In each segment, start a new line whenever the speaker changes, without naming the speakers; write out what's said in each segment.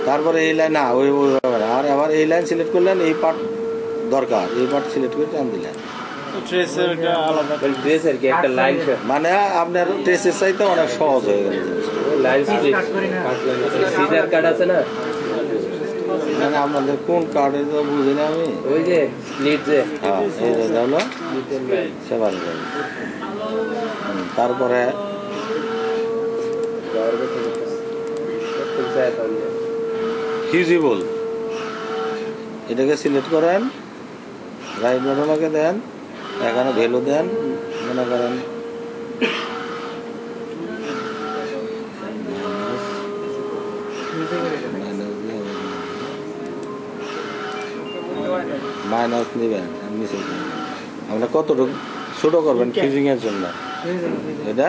তারপরে এই লাইন না ওই আর আবার এই লাইন সিলেক্ট করলেন, এই পার্ট দরকার, এই পার্ট সিলেক্ট করে টান দিলেন। মানে আপনার ট্রেসের চাইতে অনেক সহজ হয়ে গেল। মানে আপনাদের কোন কার্ডে তো বুঝি না আমি। হ্যাঁ এই যে হলো সেবার। তারপরে ফিজিবল এটাকে সিলেক্ট করেন, রাইট বাটনকে দেন, এখানে ভ্যালু দেন, মনে করেন মাইনাস নেবেন, আপনার কতটুকু ছোট করবেন ফিজিং এর জন্য, এটা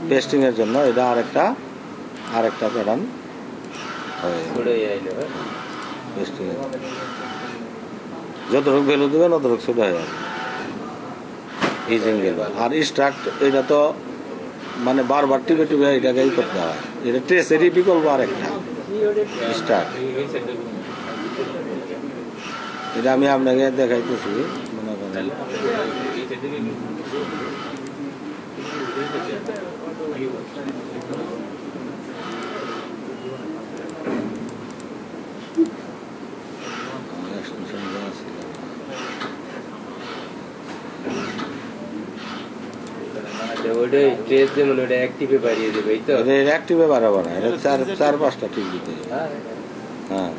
পেস্টিং এর জন্য, এটা আরেকটা প্যাটার্ন পেস্টিং এর যতটুকু ভ্যালু দেবেন অতটুকু ছোট হয়ে যাবে ইজিং গেল। আর স্ট্রাক্ট এটা তো মানে বারবার টিপে এটাকেই করতে হয়, এটা ট্রেসেরই বিকল্প আরেকটা স্ট্রাক্ট। এটা আমি আপনাকে দেখাইতেছি, মনে করেন চার পাঁচটা টিপ দিতে হবে। হ্যাঁ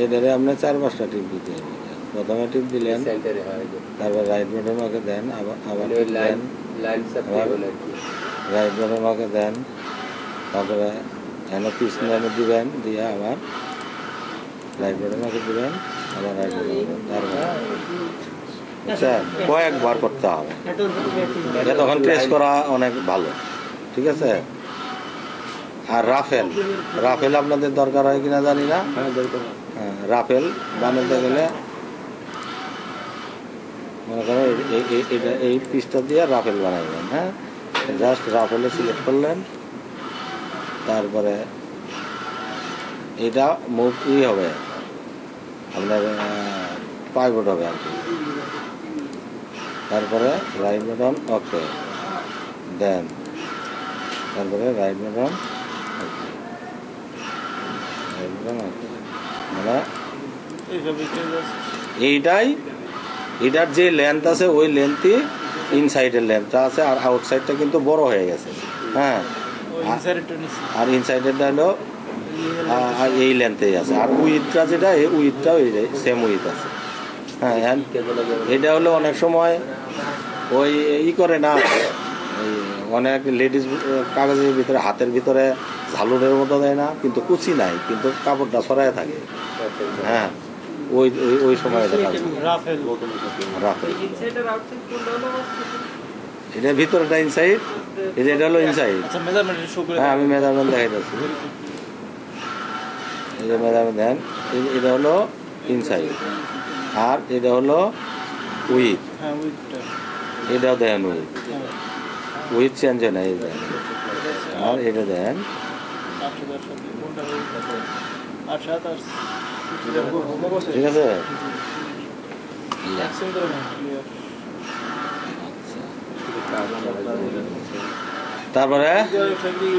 এটারে আপনার 4-5টা টিপ দিতে হবে। প্রথমে টিপ দিলেন, তারপর রাইট বাটন ওকে দেন, আবার দেন, রাইট বাটন ওকে দেন, তারপরে এনে পিছনে দিবেন, দিয়ে আবার রাইট বাটন ওকে দিবেন, আবার রাইট বাটন, তারপর কয়েকবার করতে হবে, এটা তখন প্রেস করা অনেক ভালো। ঠিক আছে। আর রাফেল আপনাদের দরকার হয় কিনা জানি না। হ্যাঁ রাফেল বানাতে গেলে মনে করেন এই পিসটা দিয়ে রাফেল বানাইবেন। হ্যাঁ জাস্ট রাফেলে সিলেক্ট করলেন, তারপরে এটা মুভ হবে আপনার পাইভট হবে আর কি। তারপরে রাইট বাটন ওকে দেন, তারপরে রাইট বাটন মানে এটার যে লেন্থ আছে ওই লেন্থই ইনসাইডের লেন্থটা আছে, আর আউটসাইডটা কিন্তু বড় হয়ে গেছে। হ্যাঁ আর ইনসাইডেরটা হলো এই লেন্থেই আছে, আর উইথটা যেটা এই উইথটাও সেম উইথ আছে। হ্যাঁ এটা হলো অনেক সময় ওই করে না, অনেক লেডিস কাগজের ভিতরে হাতের ভিতরে ঝালুরের মতো দেয় না, কিন্তু কুচি নাই, কিন্তু কাপড়টা ছড়ায় থাকে। হ্যাঁ ওই সময় এটা ভিতরেটা ইনসাইড, এটা হলো ইনসাইড। হ্যাঁ আমি মেজারমেন্ট দেখাইতেছি, এই যে মেজারমেন্ট দেন, এটা হলো ইনসাইড, আর এটা হলো উইথ, এটাও দেন উইথ চেঞ্জ হয় না, এই দেন, আর এটা দেন ঠিক আছে। তারপরে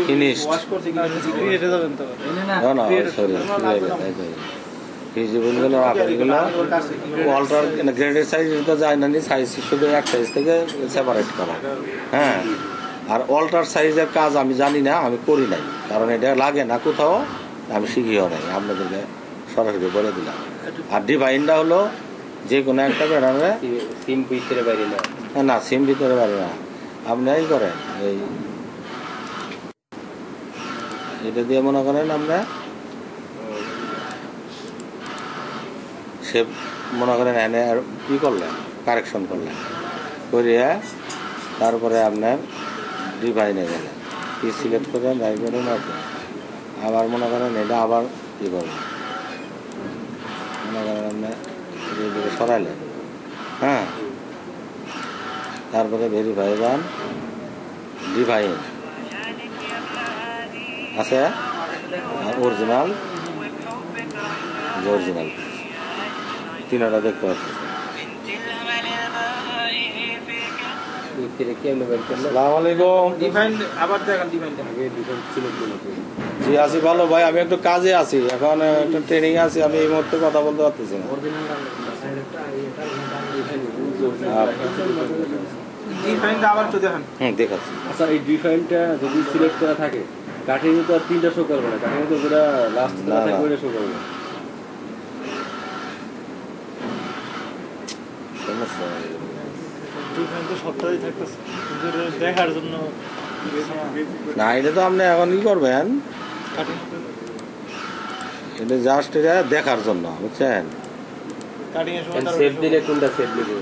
ফিনিশড না সরি ফিজিবলগুলো আপেলগুলো অল্টার গ্রেডের সাইজ তো যায় না, সাইজ শুধু এক সাইজ থেকে সেপারেট করা। হ্যাঁ আর অল্টার সাইজের কাজ আমি জানি না, আমি করি নাই, কারণ এটা লাগে না কোথাও, আমি শিখিও নাই, আপনাদেরকে সরাসরি বলে দিলাম। আর ডিভাইনটা হলো যে কোনো একটা প্যাটার্নে সিম ভিতরে বাইরে না, সিম ভিতরে বাইরে না, আপনি এই করেন এটা দিয়ে মনে করেন আমরা সে মনে করেন এনে ই করলেন, কারেকশন করলেন, করিয়া তারপরে আপনার ডিভাইনে গেলেন, কি সিলেক্ট করেন রাইট বাটন ওকে, আবার মনে করেন এটা আবার ই করলেন, মনে করেন আপনার এদিকে সরাইলেন। হ্যাঁ তারপরে ভেরিফাই যান, ডিভাইন আছে আর অরিজিনাল, অরিজিনাল তিনটা দেখতে পাচ্ছি। জি আছি ভালো ভাই, আমি একটু কাজে আছি এখন, একটা ট্রেনিং আছি, আমি এই মুহূর্তে কথা বলতে পারতেছি না। দেখাচ্ছি।
আচ্ছা, এই ডিফাইনটা যদি সিলেক্ট করা থাকে, কাটিং তো আর তিনটা শো করবে না, কাটিং তো পুরো লাস্ট থাকবে, ওইটা শো করবে।
সমস্যা
দেখার জন্য
না, এটা তো আপনি এখন কি করবেন, এটা জাস্ট এটা দেখার জন্য, বুঝছেন?
সেভ দিলে কোনটা সেভ দিবে?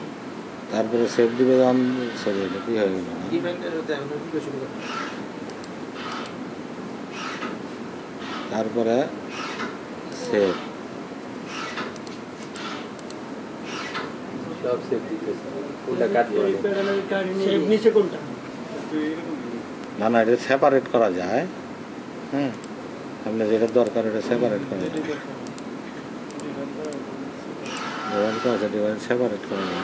তারপরে সেভ দিবে যখন, সরি এটা কি হয়ে গেল না? তারপরে সেভ,
সব সেভ দিতে কোনটা কাটবে?
সেভ নিচে কোনটা?
না না, এটা সেপারেট করা যায়। হ্যাঁ, আপনার যেটা দরকার এটা সেপারেট করা যায়, ডিভাইস সেপারেট করা যায়।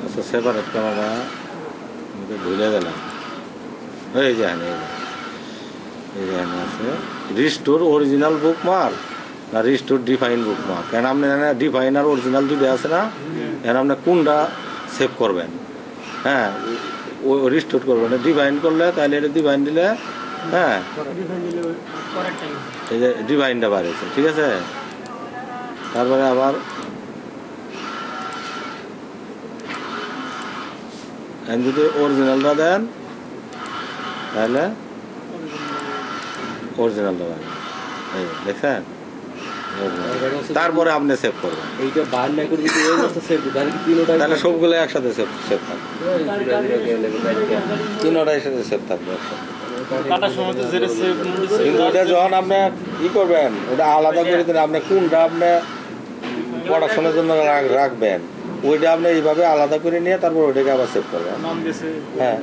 আচ্ছা, সেপারেট করাটা আমি তো ভুলে গেলাম। এই যে এখানে আছে রিস্টোর অরিজিনাল বুক মার্ক না রিস্টোর ডিফাইন বুক মার্ক। কেন আপনি ডিফাইন আর অরিজিনাল দুটো আছে না, এখন আপনি কোনটা সেভ করবেন? হ্যাঁ, ও রিস্টোর করবেন, ডিফাইন করলে তাহলে এটা ডিফাইন দিলে, হ্যাঁ এই যে ডিফাইনটা বাড়িয়েছে, ঠিক আছে। তারপরে আবার যদি অরিজিনালটা দেন তাহলে অরিজিনালটা বাড়বে, এই দেখছেন? তারপরে আপনি সেভ করবেন,
এইটা বার না করে যদি এই অবস্থা সেভ দিই, তাহলে কি তিনটা
তাহলে সবগুলো একসাথে সেভ থাকবে, তিনটা একসাথে সেভ থাকবে একসাথে। কিন্তু ওটা যখন আপনি ই করবেন, ওটা আলাদা করে দিন, আপনি কোনটা আপনি প্রোডাকশনের জন্য রাখবেন, ওইটা আপনি এইভাবে আলাদা করে নিয়ে তারপর ওইটাকে আবার সেভ করবেন। হ্যাঁ,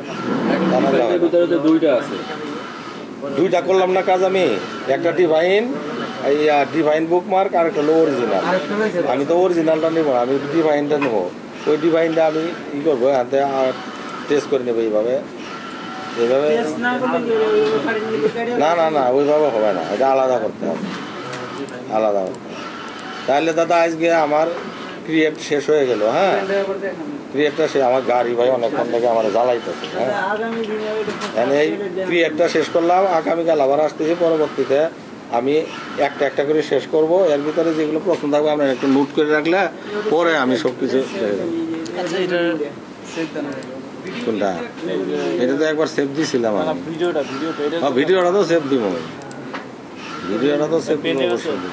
দুইটা আছে,
দুইটা করলাম না কাজ আমি, একটা ডিভাইন, ডিভাইন বুক মার্ক, আর একটা হলো অরিজিনাল। আমি তো অরিজিনালটা নেবো, আমি ডিভাইনটা নেবো, ওই ডিভাইনটা আমি ই করবো হাতে টেস্ট করে নেবো এইভাবে, এইভাবে। না না না, ওইভাবে হবে না, এটা আলাদা করতে হবে, আলাদা করতে হবে। তাহলে দাদা আজকে আমার ক্রিয়েট শেষ হয়ে গেল। হ্যাঁ, ক্রিয়েটটা সে আমার গাড়ি ভাই অনেকক্ষণ থেকে আমার জ্বালাইতেছে। হ্যাঁ, এই ক্রিয়েটটা শেষ করলাম, আগামীকাল আবার আসতেছি, পরবর্তীতে আমি একটা একটা করে শেষ করব। এর ভিতরে যেগুলো প্রশ্ন থাকবে আপনারা একটু নোট করে রাখলে পরে আমি সব কিছু কোনটা, এটা তো একবার সেভ দিয়েছিলাম আমি, ভিডিওটা তো সেভ দিব, ভিডিওটা তো সেভ দিব অবশ্যই।